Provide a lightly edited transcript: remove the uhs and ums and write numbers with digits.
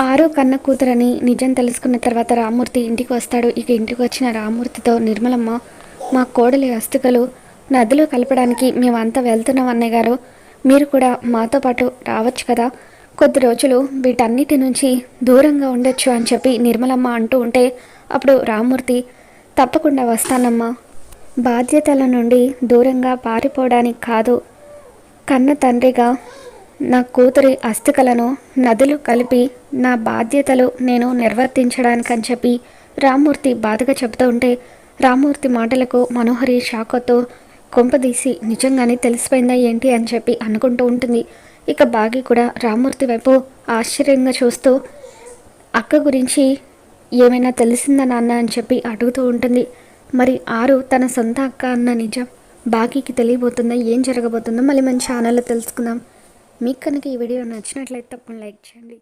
ఆరు కన్న కూతురని నిజం తెలుసుకున్న తర్వాత రామ్మూర్తి ఇంటికి వస్తాడు. ఇక ఇంటికి వచ్చిన రామ్మూర్తితో నిర్మలమ్మ, మా కోడలి అస్థికలు నదిలో కలపడానికి మేమంతా వెళ్తున్నాం అన్నయ్య గారు, మీరు కూడా మాతో పాటు రావచ్చు కదా, కొద్ది రోజులు వీటన్నిటి నుంచి దూరంగా ఉండొచ్చు అని చెప్పి నిర్మలమ్మ అంటూ ఉంటే అప్పుడు రామ్మూర్తి, తప్పకుండా వస్తానమ్మా, బాధ్యతల నుండి దూరంగా పారిపోవడానికి కాదు, కన్న తండ్రిగా నా కూతురి అస్థికలను నదులు కలిపి నా బాధ్యతలు నేను నిర్వర్తించడానికని చెప్పి రామ్మూర్తి బాధగా చెబుతూ ఉంటే రామ్మూర్తి మాటలకు మనోహరి షాక్తో కొంపదీసి నిజంగానే తెలిసిపోయిందా ఏంటి అని చెప్పి అనుకుంటూ ఉంటుంది. ఇక బాగి కూడా రామ్మూర్తి వైపు ఆశ్చర్యంగా చూస్తూ అక్క గురించి ఏమైనా తెలిసిందా నాన్న అని చెప్పి అడుగుతూ ఉంటుంది. మరి ఆరు తన సొంత అక్క అన్న నిజం బాగీకి తెలియబోతుందా, ఏం జరగబోతుందో మళ్ళీ మన ఛానల్లో తెలుసుకుందాం. మీకు కనుక ఈ వీడియో నచ్చినట్లయితే తప్పకుండా లైక్ చేయండి.